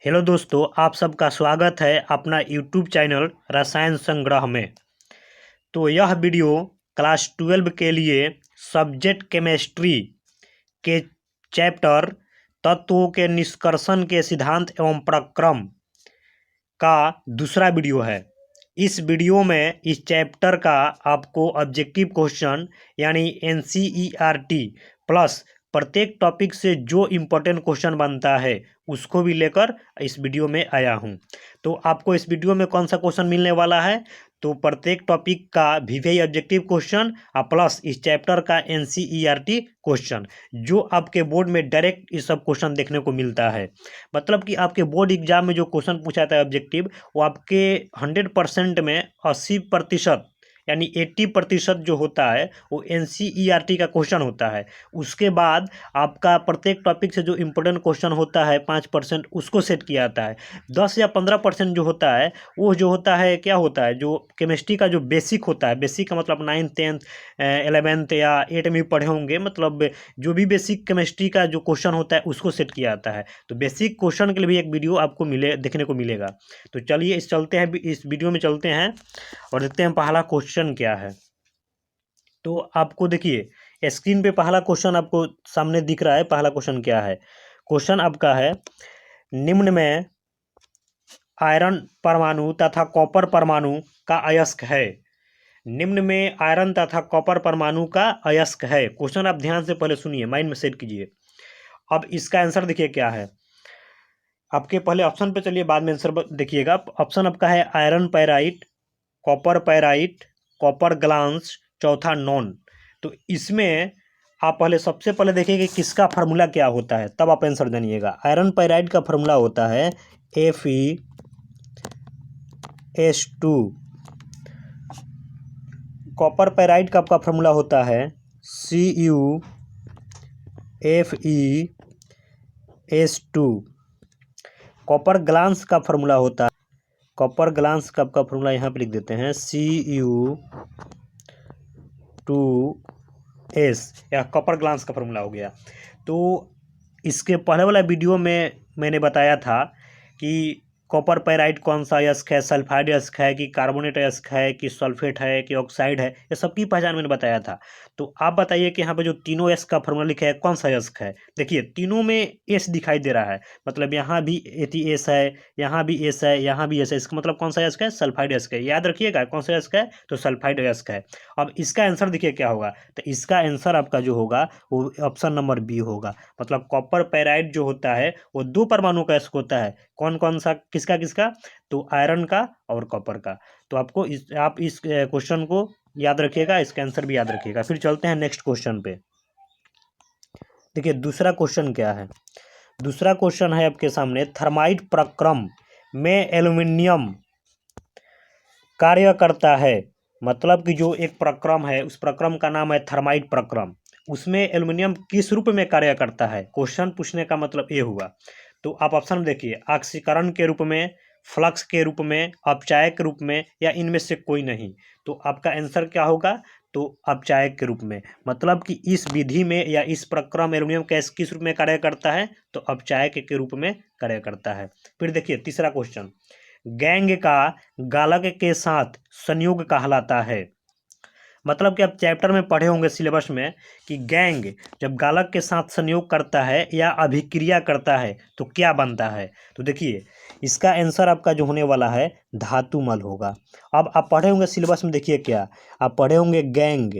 Hello दोस्तों, आप सबका स्वागत है अपना यूट्यूब चैनल रसायन संग्रह में। तो यह वीडियो क्लास 12 के लिए सब्जेक्ट केमिस्ट्री के चैप्टर तत्वों के निष्कर्षण के सिद्धांत एवं प्रक्रम का दूसरा वीडियो है। इस वीडियो में इस चैप्टर का आपको ऑब्जेक्टिव क्वेश्चन यानी NCERT प्लस प्रत्येक टॉपिक से जो इम्पोर्टेंट क्वेश्चन बनता है उसको भी लेकर इस वीडियो में आया हूं। तो आपको इस वीडियो में कौन सा क्वेश्चन मिलने वाला है, तो प्रत्येक टॉपिक का VVI ऑब्जेक्टिव क्वेश्चन और प्लस इस चैप्टर का NCERT क्वेश्चन, जो आपके बोर्ड में डायरेक्ट ये सब क्वेश्चन देखने को मिलता है। मतलब कि आपके बोर्ड एग्जाम में जो क्वेश्चन पूछा जाता है ऑब्जेक्टिव, वो आपके 100% में 80% यानी 80% जो होता है वो NCERT का क्वेश्चन होता है। उसके बाद आपका प्रत्येक टॉपिक से जो इम्पोर्टेंट क्वेश्चन होता है 5% उसको सेट किया जाता है। 10 या 15% जो होता है वो जो होता है क्या होता है, जो केमिस्ट्री का जो बेसिक होता है, बेसिक का मतलब 9th 10th 11th या 8 में पढ़े होंगे, मतलब जो भी बेसिक केमिस्ट्री का जो क्वेश्चन होता है उसको सेट किया जाता है। तो बेसिक क्वेश्चन के लिए भी एक वीडियो आपको देखने को मिलेगा। तो चलिए इस वीडियो में चलते हैं और देखते हैं पहला क्वेश्चन क्या है। तो आपको देखिए स्क्रीन पे पहला क्वेश्चन आपको सामने दिख रहा है। पहला क्वेश्चन क्या है, क्वेश्चन आपका है निम्न में आयरन परमाणु तथा कॉपर परमाणु का अयस्क है। निम्न में आयरन तथा कॉपर परमाणु का अयस्क है। क्वेश्चन आप ध्यान से पहले सुनिए, माइंड में सेट कीजिए। अब इसका आंसर देखिए क्या है। आपके पहले ऑप्शन पे चलिए, बाद में आंसर देखिएगा। ऑप्शन आपका है आयरन पैराइट, कॉपर पैराइट, कॉपर ग्लांस, चौथा नॉन। तो इसमें आप पहले सबसे पहले देखिए कि किसका फार्मूला क्या होता है, तब आप आंसर जानिएगा। आयरन पैराइट का फार्मूला होता है FeS2। कॉपर पैराइट का आपका फार्मूला होता है CuFeS2। कॉपर ग्लांस का फार्मूला होता है, कॉपर ग्लांस का आपका फार्मूला यहाँ पे लिख देते हैं Cu2S, यह कॉपर ग्लांस का फार्मूला हो गया। तो इसके पहले वाला वीडियो में मैंने बताया था कि कॉपर पैराइट कौन सा अयस्क है, सल्फाइड अयस्क है कि कार्बोनेट अयस्क है कि सल्फेट है कि ऑक्साइड है, ये सबकी पहचान मैंने बताया था। तो आप बताइए कि यहाँ पे जो तीनों अयस्क का फार्मूला लिखा है कौन सा अयस्क है। देखिए तीनों में एस दिखाई दे रहा है, मतलब यहाँ भी एस है, यहाँ भी एस है, यहाँ भी एस है। इसका मतलब कौन सा अयस्क है, सल्फाइड अयस्क है। याद रखिएगा कौन सा अयस्क है, तो सल्फाइड अयस्क है। अब इसका आंसर देखिए क्या होगा, तो इसका आंसर आपका जो होगा वो ऑप्शन नंबर बी होगा। मतलब कॉपर पैराइट जो होता है वो 2 परमाणु का अयस्क होता है। कौन कौन सा, किसका किसका, तो आयरन का और कॉपर का। तो आपको आप इस क्वेश्चन को याद रखिएगा, इसका आंसर भी याद रखिएगा। फिर चलते हैं नेक्स्ट क्वेश्चन पे। देखिए दूसरा क्वेश्चन क्या है। दूसरा क्वेश्चन है आपके सामने, थर्माइट प्रक्रम में एल्यूमिनियम कार्य करता है। मतलब कि जो एक प्रक्रम है उस प्रक्रम का नाम है थर्माइट प्रक्रम, उसमें एल्यूमिनियम किस रूप में कार्य करता है। क्वेश्चन पूछने का मतलब ये हुआ। तो आप ऑप्शन देखिए, ऑक्सीकरण के रूप में, फ्लक्स के रूप में, अपचायक के रूप में, या इनमें से कोई नहीं। तो आपका आंसर क्या होगा, तो अपचायक के रूप में। मतलब कि इस विधि में या इस प्रक्रम एल्यूमिनियम किस रूप में कार्य करता है, तो अपचायक के रूप में कार्य करता है। फिर देखिए तीसरा क्वेश्चन, गैंग का गालक के साथ संयोग कहलाता है। मतलब कि आप चैप्टर में पढ़े होंगे सिलेबस में कि गैंग जब गालक के साथ संयोग करता है या अभिक्रिया करता है तो क्या बनता है। तो देखिए इसका आंसर आपका जो होने वाला है धातुमल होगा। अब आप पढ़े होंगे सिलेबस में, देखिए क्या आप पढ़े होंगे, गैंग,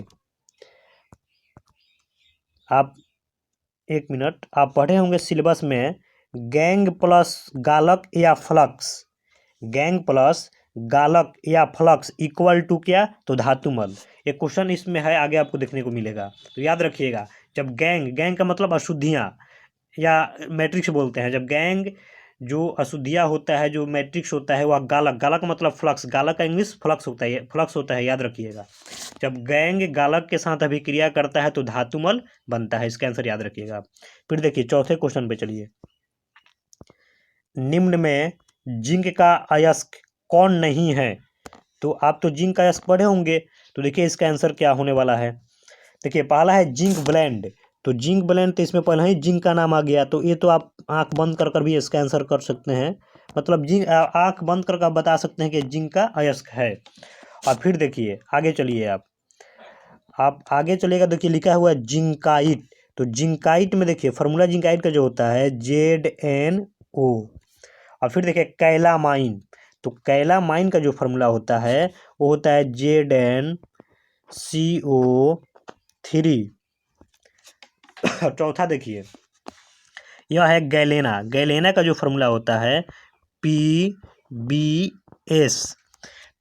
आप एक मिनट, आप पढ़े होंगे सिलेबस में गैंग प्लस गालक या फ्लक्स, गैंग प्लस गालक या फ्लक्स इक्वल टू क्या, तो धातुमल। ये क्वेश्चन इसमें है, आगे आपको देखने को मिलेगा। तो याद रखिएगा, जब गैंग, गैंग का मतलब अशुद्धियाँ या मैट्रिक्स बोलते हैं, जब गैंग जो अशुद्धियाँ होता है, जो मैट्रिक्स होता है, वह गालक, गालक का मतलब फ्लक्स, गालक का इंग्लिश फ्लक्स होता है, फ्लक्स होता है, याद रखिएगा। जब गैंग गालक के साथ अभिक्रिया करता है तो धातुमल बनता है। इसका आंसर याद रखिएगा। फिर देखिए चौथे क्वेश्चन पे चलिए, निम्न में जिंक का अयस्क कौन नहीं है। तो आप तो जिंक का अयस्क पढ़े होंगे, तो देखिए इसका आंसर क्या होने वाला है। देखिए पहला है जिंक ब्लेंड। तो जिंक ब्लेंड, तो इसमें पहले ही जिंक का नाम आ गया, तो ये तो आप आंख बंद कर भी इसका आंसर कर सकते हैं। मतलब जिंक, आंख बंद कर आप बता सकते हैं कि जिंक का अयस्क है। और फिर देखिए आगे चलिए, आप आगे चलिएगा, देखिए लिखा हुआ है जिंकाइट। तो जिंकाइट में देखिए फार्मूला जिंकाइट का जो होता है ZnO। और फिर देखिए कैलामाइन, तो कैलामाइन का जो फार्मूला होता है वो होता है ZnCO3। चौथा देखिए, यह है गैलेना। गैलेना का जो फार्मूला होता है PbS।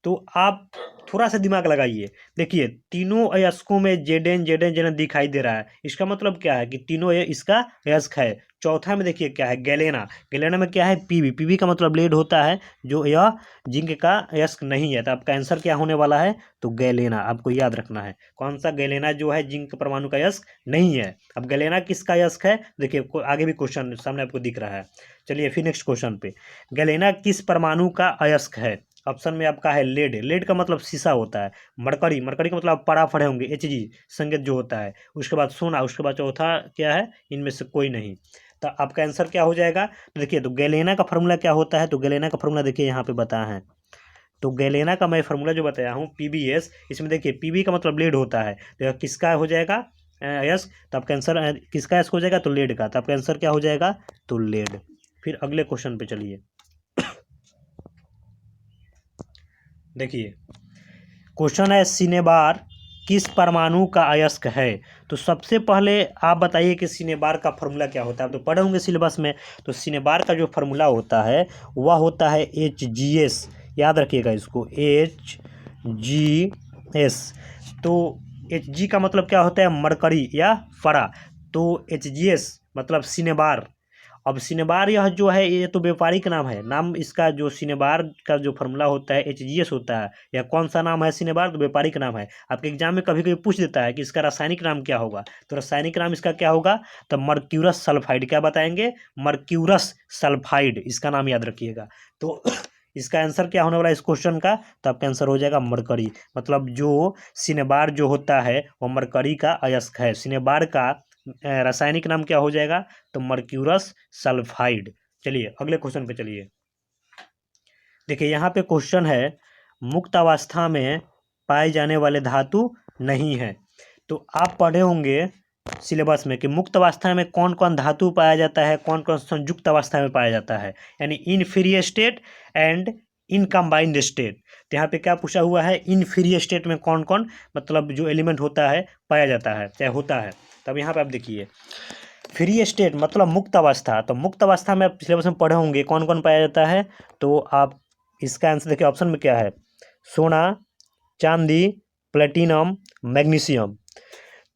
तो आप थोड़ा सा दिमाग लगाइए, देखिए तीनों अयस्कों में Zn दिखाई दे रहा है, इसका मतलब क्या है कि तीनों इसका अयस्क है। चौथा में देखिए क्या है, गैलेना। गैलेना में क्या है, Pb का मतलब लेड होता है, जो यह जिंक का अयस्क नहीं है। तो आपका आंसर क्या होने वाला है, तो गैलेना आपको याद रखना है। कौन सा, गैलेना जो है जिंक परमाणु का अयस्क नहीं है। अब गैलेना किसका अयस्क है, देखिए आगे भी क्वेश्चन सामने आपको दिख रहा है। चलिए फिर नेक्स्ट क्वेश्चन पे, गैलेना किस परमाणु का अयस्क है। ऑप्शन में आपका है लेड। लेड का मतलब शीशा होता है। मरकरी, मरकरी का मतलब आप पढ़ा पढ़े होंगे, Hg संकेत जो होता है। उसके बाद सोना, उसके बाद चौथा क्या है, इनमें से कोई नहीं। तो आपका आंसर क्या हो जाएगा, तो देखिए, तो गैलेना का फार्मूला क्या होता है, तो गैलेना का फार्मूला देखिए यहाँ पे बताया है। तो गैलेना का मैं फार्मूला जो बताया हूँ PbS, इसमें देखिए Pb का मतलब लेड होता है, तो किसका हो जाएगा यस, तो आपका आंसर किसका यस हो जाएगा, तो लेड का। तो आपका आंसर क्या हो जाएगा, तो लेड। फिर अगले क्वेश्चन पे चलिए, देखिए क्वेश्चन है सिनेबार किस परमाणु का अयस्क है। तो सबसे पहले आप बताइए कि सिनेबार का फार्मूला क्या होता है। आप तो पढ़े होंगे सिलेबस में। तो सिनेबार का जो फार्मूला होता है वह होता है HgS। याद रखिएगा इसको, HgS। तो Hg का मतलब क्या होता है, मरकरी या फरा। तो HgS मतलब सिनेबार। अब सिनेबार यह जो है ये तो व्यापारिक नाम है, नाम इसका जो सिनेबार का जो फार्मूला होता है HgS होता है। यह कौन सा नाम है, सिनेबार, तो व्यापारिक नाम है। आपके एग्जाम में कभी कभी पूछ देता है कि इसका रासायनिक नाम क्या होगा, तो रासायनिक नाम इसका क्या होगा, तो मर्क्यूरस सल्फाइड। क्या बताएंगे, मर्क्यूरस सल्फाइड, इसका नाम याद रखिएगा। तो इसका आंसर क्या होने वाला है इस क्वेश्चन का, तो आपका आंसर हो जाएगा मरकरी। मतलब जो सिनेबार जो होता है वह मरकरी का अयस्क है। सिनेबार का रासायनिक नाम क्या हो जाएगा, तो मर्क्यूरस सल्फाइड। चलिए अगले क्वेश्चन पे चलिए, देखिए यहाँ पे क्वेश्चन है मुक्त अवस्था में पाए जाने वाले धातु नहीं है। तो आप पढ़े होंगे सिलेबस में कि मुक्त अवस्था में कौन कौन धातु पाया जाता है, कौन कौन संयुक्त अवस्था में पाया जाता है, यानी in free state and in combined state. तो यहाँ पे क्या पूछा हुआ है, इन फ्री स्टेट में कौन कौन मतलब जो एलिमेंट होता है पाया जाता है, चाहे होता है। तब यहाँ पे आप देखिए फ्री स्टेट मतलब मुक्त अवस्था। तो मुक्त अवस्था में आप सिलेबस में पढ़े होंगे कौन कौन पाया जाता है। तो आप इसका आंसर देखिए, ऑप्शन में क्या है, सोना, चांदी, प्लेटिनम, मैग्नीशियम।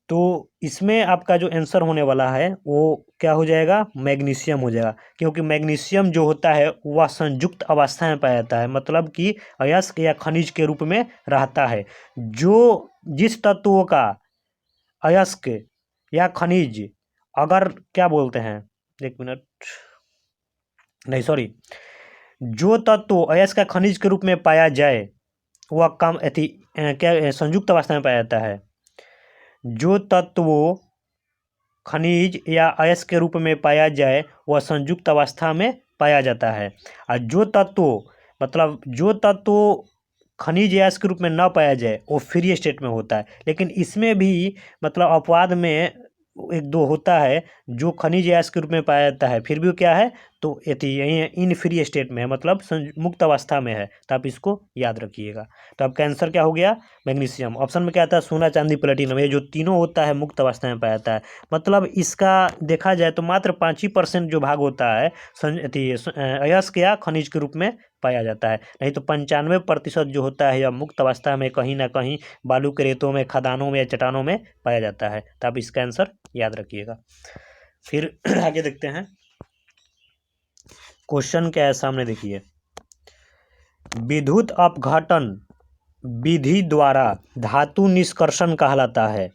तो इसमें आपका जो आंसर होने वाला है वो क्या हो जाएगा, मैग्नीशियम हो जाएगा। क्योंकि मैग्नीशियम जो होता है वह संयुक्त अवस्था में पाया जाता है, मतलब कि अयस्क या खनिज के रूप में रहता है। जो जिस तत्वों का अयस्क या खनिज अगर क्या बोलते हैं, एक मिनट, नहीं सॉरी, जो तत्व अयस्क का खनिज के रूप में पाया जाए वह कम क्या संयुक्त अवस्था में पाया जाता है। जो तत्व खनिज या अयस्क के रूप में पाया जाए वह संयुक्त अवस्था में पाया जाता है। और जो तत्व मतलब जो तत्व खनिज या अयस्क के रूप में न पाया जाए वो फ्री स्टेट में होता है। लेकिन इसमें भी मतलब अपवाद में एक दो होता है जो खनिज या अयस्क के रूप में पाया जाता है, फिर भी क्या है, तो यही इन फ्री स्टेट में है, मतलब मुक्त अवस्था में है। तो आप इसको याद रखिएगा। तो आपका आंसर क्या हो गया, मैग्नीशियम। ऑप्शन में क्या आता है, सोना, चांदी, प्लेटिनम। ये जो तीनों होता है मुक्त अवस्था में पाया जाता है। मतलब इसका देखा जाए तो मात्र 5% जो भाग होता है अयस्क या खनिज के रूप में पाया जाता है। नहीं तो 95% जो होता है यह मुक्त अवस्था में कहीं ना कहीं बालू के रेतों में, खदानों में या चट्टानों में पाया जाता है। तो आप इसका आंसर याद रखिएगा। फिर आगे देखते हैं क्वेश्चन क्या है सामने, देखिए विद्युत अपघटन विधि द्वारा धातु निष्कर्षण कहलाता है।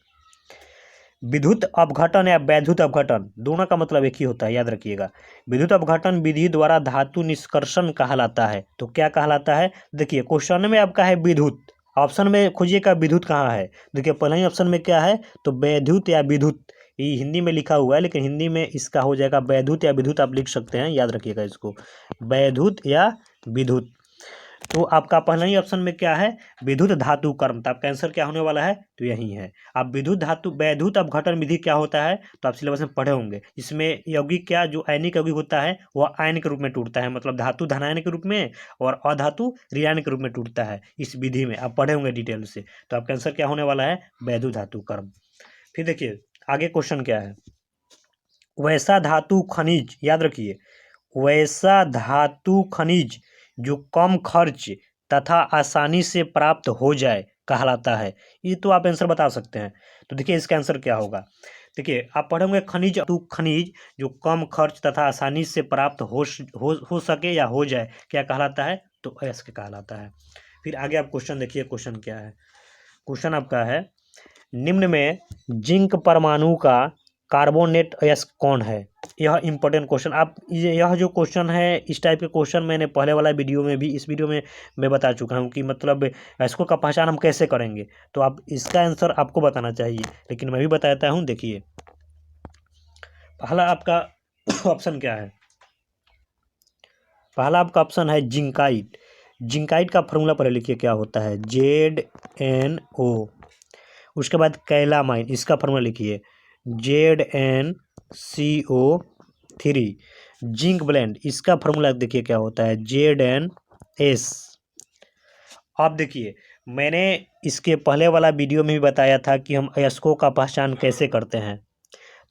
विद्युत अपघटन या वैद्युत अपघटन दोनों का मतलब एक ही होता है, याद रखिएगा। विद्युत अपघटन विधि द्वारा धातु निष्कर्षण कहलाता है। तो क्या कहलाता है, देखिए क्वेश्चन में आपका है विद्युत, ऑप्शन में खोजिएगा विद्युत कहाँ है। देखिए पहले ही ऑप्शन में क्या है, तो वैद्युत या विद्युत, ये हिंदी में लिखा हुआ है, लेकिन हिंदी में इसका हो जाएगा वैद्युत या विद्युत, आप लिख सकते हैं, याद रखिएगा इसको, वैद्युत या विद्युत। तो आपका पहला ही ऑप्शन में क्या है, विद्युत धातु कर्म। तो आपका आंसर क्या होने वाला है, तो यही है। अब विद्युत धातु वैद्युत अपघटन विधि क्या होता है, तो आप सिलेबस में पढ़े होंगे। इसमें यौगिक क्या, जो आयनिक यौगिक होता है वह आयन के रूप में टूटता है, मतलब धातु धनायन के रूप में और अधातु ऋणायन के रूप में टूटता है। इस विधि में आप पढ़े होंगे डिटेल से। तो आपका आंसर क्या होने वाला है, वैद्युत धातु कर्म। फिर देखिए आगे क्वेश्चन क्या है, वैसा धातु खनिज, याद रखिए, वैसा धातु खनिज जो कम खर्च तथा आसानी से प्राप्त हो जाए कहलाता है। ये तो आप आंसर बता सकते हैं। तो देखिए इसका आंसर क्या होगा, देखिए आप पढ़ोगे खनिज, तो खनिज जो कम खर्च तथा आसानी से प्राप्त हो सके या हो जाए, क्या कहलाता है, तो अयस्क कहलाता है। फिर आगे आप क्वेश्चन देखिए, क्वेश्चन क्या है, क्वेश्चन आपका है, निम्न में जिंक परमाणु का कार्बोनेट अयस्क कौन है। यह इंपॉर्टेंट क्वेश्चन, आप यह जो क्वेश्चन है, इस टाइप के क्वेश्चन मैंने पहले वाला वीडियो में भी, इस वीडियो में मैं बता चुका हूँ कि मतलब अयस्कों का पहचान हम कैसे करेंगे। तो आप इसका आंसर आपको बताना चाहिए, लेकिन मैं भी बताता हूँ। देखिए पहला आपका ऑप्शन क्या है, पहला आपका ऑप्शन है जिंकाइट। जिंकाइट का फॉर्मूला पहले लिखिए क्या होता है, ZnO। उसके बाद कैलामाइन, इसका फॉर्मूला लिखिए ZnCO3। जिंक ब्लेंड, इसका फॉर्मूला देखिए क्या होता है, ZnS। अब देखिए मैंने इसके पहले वाला वीडियो में भी बताया था कि हम अयस्कों का पहचान कैसे करते हैं।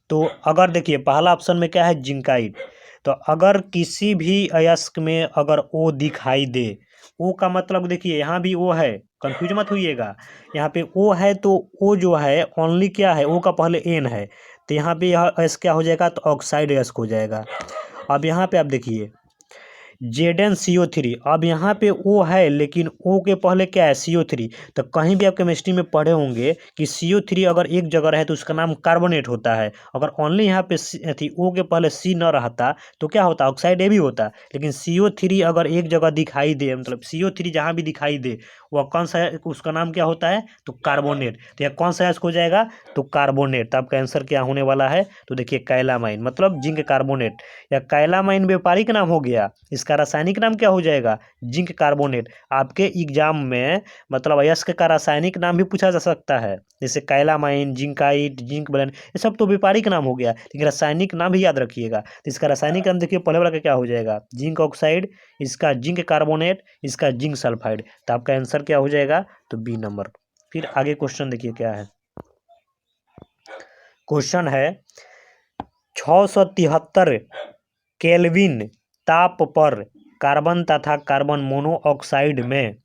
तो अगर देखिए पहला ऑप्शन में क्या है, जिंकाइट। तो अगर किसी भी अयस्क में अगर O दिखाई दे, O का मतलब देखिए यहाँ भी O है, कंफ्यूज मत होइएगा, यहाँ पे O है तो O जो है ओनली क्या है, O का पहले N है, तो यहाँ पे यह अयस्क क्या हो जाएगा, तो ऑक्साइड अयस्क हो जाएगा। अब यहाँ पे आप देखिए ZnCO3, अब यहाँ पे O है लेकिन O के पहले क्या है, CO3। तो कहीं भी आप केमिस्ट्री में पढ़े होंगे कि CO3 अगर एक जगह रहे तो उसका नाम कार्बोनेट होता है। अगर ओनली यहाँ पे O के पहले C न रहता तो क्या होता, ऑक्साइड A भी होता। लेकिन CO3 अगर एक जगह दिखाई दे, मतलब CO3 जहाँ भी दिखाई दे, वह कौन सा है, उसका नाम क्या होता है, तो कार्बोनेट। तो यह कौन सा अयस्क हो जाएगा, तो कार्बोनेट। तो आपका आंसर क्या होने वाला है, तो देखिए कैलामाइन, मतलब जिंक कार्बोनेट। या कैलामाइन व्यापारिक नाम हो गया, इसका रासायनिक नाम क्या हो जाएगा, जिंक कार्बोनेट। आपके एग्जाम में मतलब अयस्क का रासायनिक नाम भी पूछा जा सकता है, जैसे कैलामाइन, जिंकाइट, जिंक ब्लेंड, ये सब तो व्यापारिक नाम हो गया, लेकिन रासायनिक नाम भी याद रखिएगा। तो इसका रासायनिक नाम देखिए पहले वाला का क्या हो जाएगा, जिंक ऑक्साइड, इसका जिंक कार्बोनेट, इसका जिंक सल्फाइड। तो आपका आंसर क्या हो जाएगा, तो बी नंबर। फिर आगे क्वेश्चन देखिए क्या है, क्वेश्चन है 673 केल्विन ताप पर कार्बन तथा कार्बन मोनोऑक्साइड में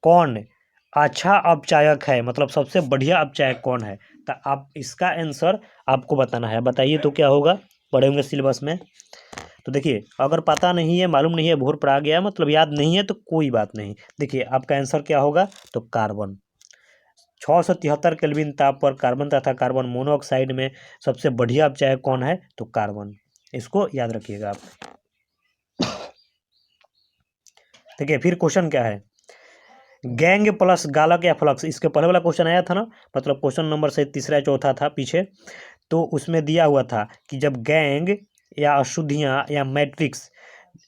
कौन अच्छा अपचायक है, मतलब सबसे बढ़िया अपचायक कौन है। तो आप इसका आंसर आपको बताना है, बताइए तो क्या होगा, पढ़े होंगे सिलेबस में। तो देखिए अगर पता नहीं है, मालूम नहीं है, भोर पर आ गया, मतलब याद नहीं है, तो कोई बात नहीं। देखिए आपका आंसर क्या होगा, तो कार्बन। 673 केल्विन ताप पर कार्बन तथा कार्बन मोनोऑक्साइड में सबसे बढ़िया अपचायक कौन है, तो कार्बन। इसको याद रखिएगा आप। देखिए फिर क्वेश्चन क्या है, गैंग प्लस गालक या फ्लक्स, इसके पहले वाला क्वेश्चन आया था ना, मतलब क्वेश्चन नंबर से तीसरा चौथा था पीछे, तो उसमें दिया हुआ था कि जब गैंग या अशुद्धियाँ या मैट्रिक्स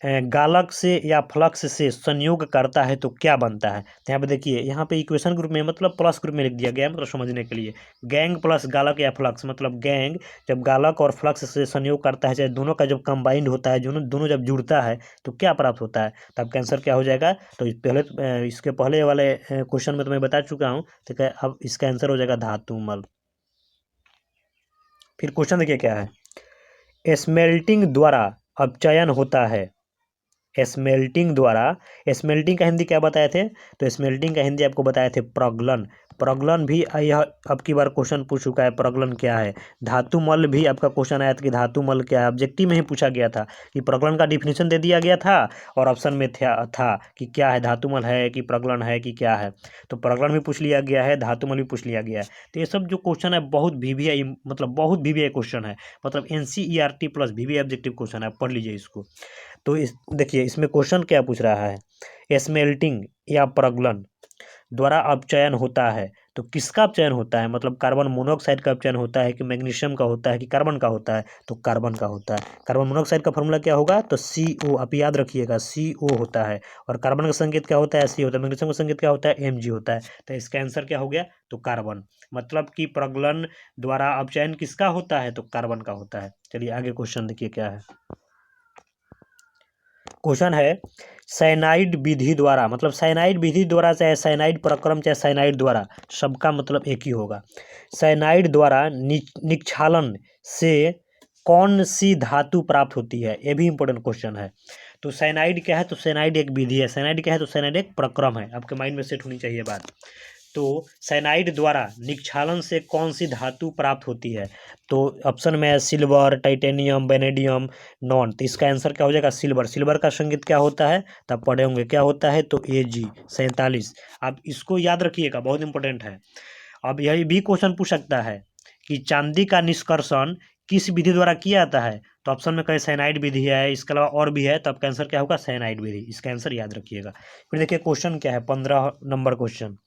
गालक से या फ्लक्स से संयोग करता है तो क्या बनता है। तो यहाँ पे देखिए, यहाँ पे इक्वेशन ग्रुप में मतलब प्लस ग्रुप में लिख दिया गया है, मतलब समझने के लिए। गैंग प्लस गालक या फ्लक्स, मतलब गैंग जब गालक और फ्लक्स से संयोग करता है, चाहे दोनों का जब कंबाइंड होता है, दोनों जब जुड़ता है तो क्या प्राप्त होता है। तो आपका आंसर क्या हो जाएगा, तो इसके पहले वाले क्वेश्चन में तो मैं बता चुका हूँ, तो अब इसका आंसर हो जाएगा धातुमल। फिर क्वेश्चन देखिए क्या है, स्मेल्टिंग द्वारा अपचयन होता है, स्मेल्टिंग द्वारा, स्मेल्टिंग का हिंदी क्या बताए थे, तो स्मेल्टिंग का हिंदी आपको बताए थे प्रगलन। प्रगलन भी यह अब की बार क्वेश्चन पूछ चुका है, प्रगलन क्या है। धातुमल भी आपका क्वेश्चन आया था कि धातुमल क्या है, ऑब्जेक्टिव में ही पूछा गया था कि प्रगलन का डिफिनेशन दे दिया गया था, और ऑप्शन में था कि क्या है, धातुमल है कि प्रगलन है कि क्या है। तो प्रगलन भी पूछ लिया गया है, धातुमल भी पूछ लिया गया है। तो ये सब जो क्वेश्चन है बहुत VVI, मतलब बहुत VVI क्वेश्चन है, मतलब NCERT plus VVI objective question है, पढ़ लीजिए इसको। तो देखिए इसमें क्वेश्चन क्या पूछ रहा है, स्मेल्टिंग या प्रगलन द्वारा अपचयन होता है। तो किसका अपचयन होता है, मतलब कार्बन मोनोऑक्साइड का अपचयन होता है कि मैग्नीशियम का होता है कि कार्बन का होता है, तो कार्बन का होता है। कार्बन मोनोऑक्साइड का फॉर्मूला क्या होगा, तो CO, आप याद रखिएगा CO होता है। और कार्बन का संकेत क्या होता है, SC होता है। मैग्नीशियम का संकेत क्या होता है, Mg होता है। तो इसका आंसर क्या हो गया, तो कार्बन। मतलब कि प्रगलन द्वारा अपचयन किसका होता है, तो कार्बन का होता है। चलिए आगे क्वेश्चन देखिए क्या है। क्वेश्चन है साइनाइड विधि द्वारा, मतलब साइनाइड विधि द्वारा चाहे साइनाइड प्रक्रम चाहे साइनाइड द्वारा, सबका मतलब एक ही होगा। साइनाइड द्वारा निक्षालन से कौन सी धातु प्राप्त होती है, ये भी इंपॉर्टेंट क्वेश्चन है। तो साइनाइड क्या है, तो साइनाइड एक विधि है। साइनाइड क्या है, तो साइनाइड एक प्रक्रम है। आपके माइंड में सेट होनी चाहिए बात। तो साइनाइड द्वारा निक्षालन से कौन सी धातु प्राप्त होती है, तो ऑप्शन में है सिल्वर, टाइटेनियम, वेनेडियम, नॉन। तो इसका आंसर क्या हो जाएगा, सिल्वर। सिल्वर का संकेत क्या होता है, तब पढ़े होंगे क्या होता है, तो Ag 47। आप इसको याद रखिएगा, बहुत इंपॉर्टेंट है। अब यही भी क्वेश्चन पूछ सकता है कि चांदी का निष्कर्षण किस विधि द्वारा किया जाता है, तो ऑप्शन में कहे साइनाइड विधि है, इसके अलावा और भी है, तो आपका आंसर क्या होगा, साइनाइड विधि। इसका आंसर याद रखिएगा। फिर देखिए क्वेश्चन क्या है, 15 नंबर क्वेश्चन।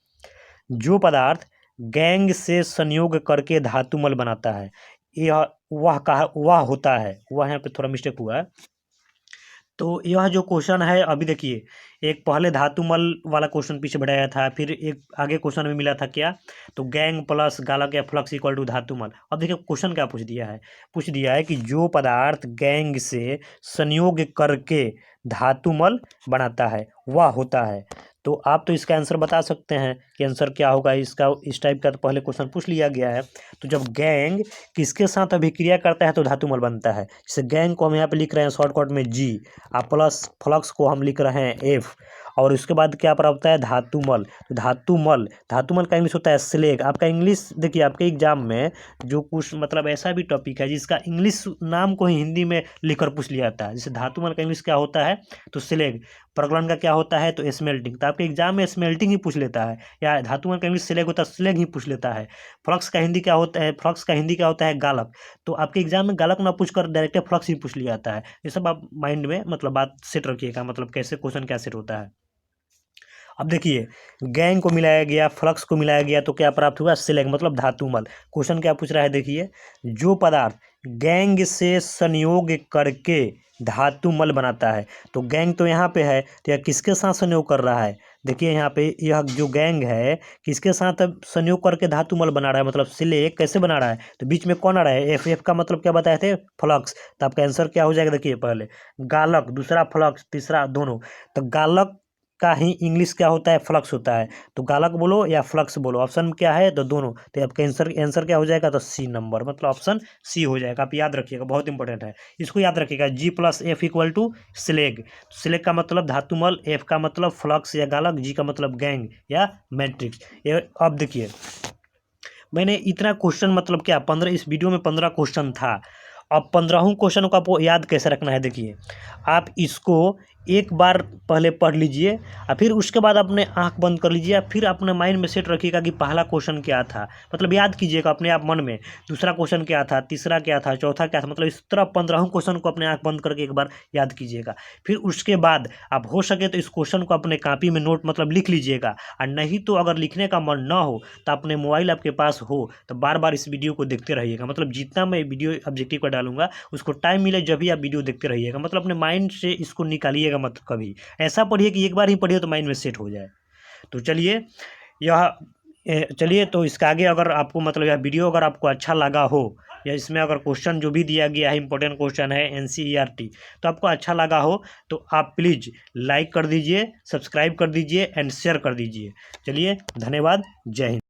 जो पदार्थ गैंग से संयोग करके धातुमल बनाता है, यह वह होता है, वह यहाँ पे थोड़ा मिस्टेक हुआ है। तो यह जो क्वेश्चन है, अभी देखिए एक पहले धातुमल वाला क्वेश्चन पीछे बढ़ाया था, फिर एक आगे क्वेश्चन में मिला था क्या, तो गैंग प्लस गालक या फ्लक्स इक्वल टू धातुमल। अब देखिए क्वेश्चन क्या पूछ दिया है कि जो पदार्थ गैंग से संयोग करके धातुमल बनाता है वह होता है। तो आप तो इसका आंसर बता सकते हैं कि आंसर क्या होगा इसका। इस टाइप का तो पहले क्वेश्चन पूछ लिया गया है। तो जब गैंग किसके साथ अभिक्रिया करता है तो धातुमल बनता है। जैसे गैंग को हम यहाँ पे लिख रहे हैं शॉर्टकट में G, प्लस फ्लक्स को हम लिख रहे हैं F, और उसके बाद क्या प्राप्त होता है, धातुमल। तो धातुमल का इंग्लिश होता है स्लेग। आपका इंग्लिश देखिए, आपके एग्जाम में जो कुछ मतलब ऐसा भी टॉपिक है जिसका इंग्लिश नाम को ही हिंदी में लिखकर पूछ लिया जाता है। जैसे धातुमल का इंग्लिश क्या होता है, तो स्लेग। प्रगलन का क्या होता है, तो स्मेल्टिंग। तो आपके एग्जाम में स्मेल्टिंग ही पूछ लेता है, या धातुमल का इंग्लिश स्लेग होता है, स्लेग ही पूछ लेता है। फ्लक्स का हिंदी क्या होता है, गालक। तो आपके एग्जाम में गालक ना पूछकर डायरेक्ट फ्लक्स ही पूछ लिया जाता है। ये सब आप माइंड में मतलब बात सेट रखिएगा, मतलब कैसे क्वेश्चन क्या सेट होता है। अब देखिए गैंग को मिलाया गया, फ्लक्स को मिलाया गया, तो क्या प्राप्त हुआ, स्लेग, मतलब धातुमल। क्वेश्चन क्या पूछ रहा है, देखिए जो पदार्थ गैंग से संयोग करके धातुमल बनाता है, तो गैंग तो यहाँ पे है, तो यह किसके साथ संयोग कर रहा है, देखिए यहाँ पे यह जो गैंग है किसके साथ संयोग करके धातुमल बना रहा है, मतलब स्लेग कैसे बना रहा है, तो बीच में कौन आ रहा है, F का मतलब क्या बताए थे, फ्लक्स। तो आपका आंसर क्या हो जाएगा, देखिए पहले गालक, दूसरा फ्लक्स, तीसरा दोनों। तो गालक का ही इंग्लिश क्या होता है, फ्लक्स होता है। तो गालक बोलो या फ्लक्स बोलो, ऑप्शन क्या है, तो दोनों। तो आपका आंसर क्या हो जाएगा, तो C नंबर, मतलब ऑप्शन C हो जाएगा। आप याद रखिएगा, बहुत इंपॉर्टेंट है, इसको याद रखिएगा। G plus F equal to slag. Slag का मतलब धातुमल, F का मतलब फ्लक्स या गालक, G का मतलब गैंग या मैट्रिक्स। ये अब देखिए मैंने इतना क्वेश्चन मतलब क्या 15, इस वीडियो में 15 क्वेश्चन था। अब 15 क्वेश्चन को आपको याद कैसे रखना है, देखिए आप इसको एक बार पहले पढ़ लीजिए और फिर उसके बाद अपने आंख बंद कर लीजिए, फिर अपने माइंड में सेट रखिएगा कि पहला क्वेश्चन क्या था, मतलब याद कीजिएगा अपने आप मन में, दूसरा क्वेश्चन क्या था, तीसरा क्या था, चौथा क्या था, मतलब इस तरह 15 क्वेश्चन को अपने आंख बंद करके एक बार याद कीजिएगा। फिर उसके बाद आप हो सके तो इस क्वेश्चन को अपने कॉपी में नोट मतलब लिख लीजिएगा, और नहीं तो अगर लिखने का मन ना हो तो अपने मोबाइल आपके पास हो तो बार बार इस वीडियो को देखते रहिएगा। मतलब जितना मैं वीडियो ऑब्जेक्टिव पर डालूंगा उसको टाइम मिले जब भी आप वीडियो देखते रहिएगा, मतलब अपने माइंड से इसको निकालिएगा मत कभी। ऐसा पढ़िए कि एक बार ही पढ़िए तो माइंड में सेट हो जाए। तो चलिए तो इसका आगे अगर आपको मतलब यह वीडियो अगर आपको अच्छा लगा हो, या इसमें अगर क्वेश्चन जो भी दिया गया है इंपॉर्टेंट क्वेश्चन है NCERT, तो आपको अच्छा लगा हो तो आप प्लीज़ लाइक कर दीजिए, सब्सक्राइब कर दीजिए एंड शेयर कर दीजिए। चलिए धन्यवाद, जय हिंद।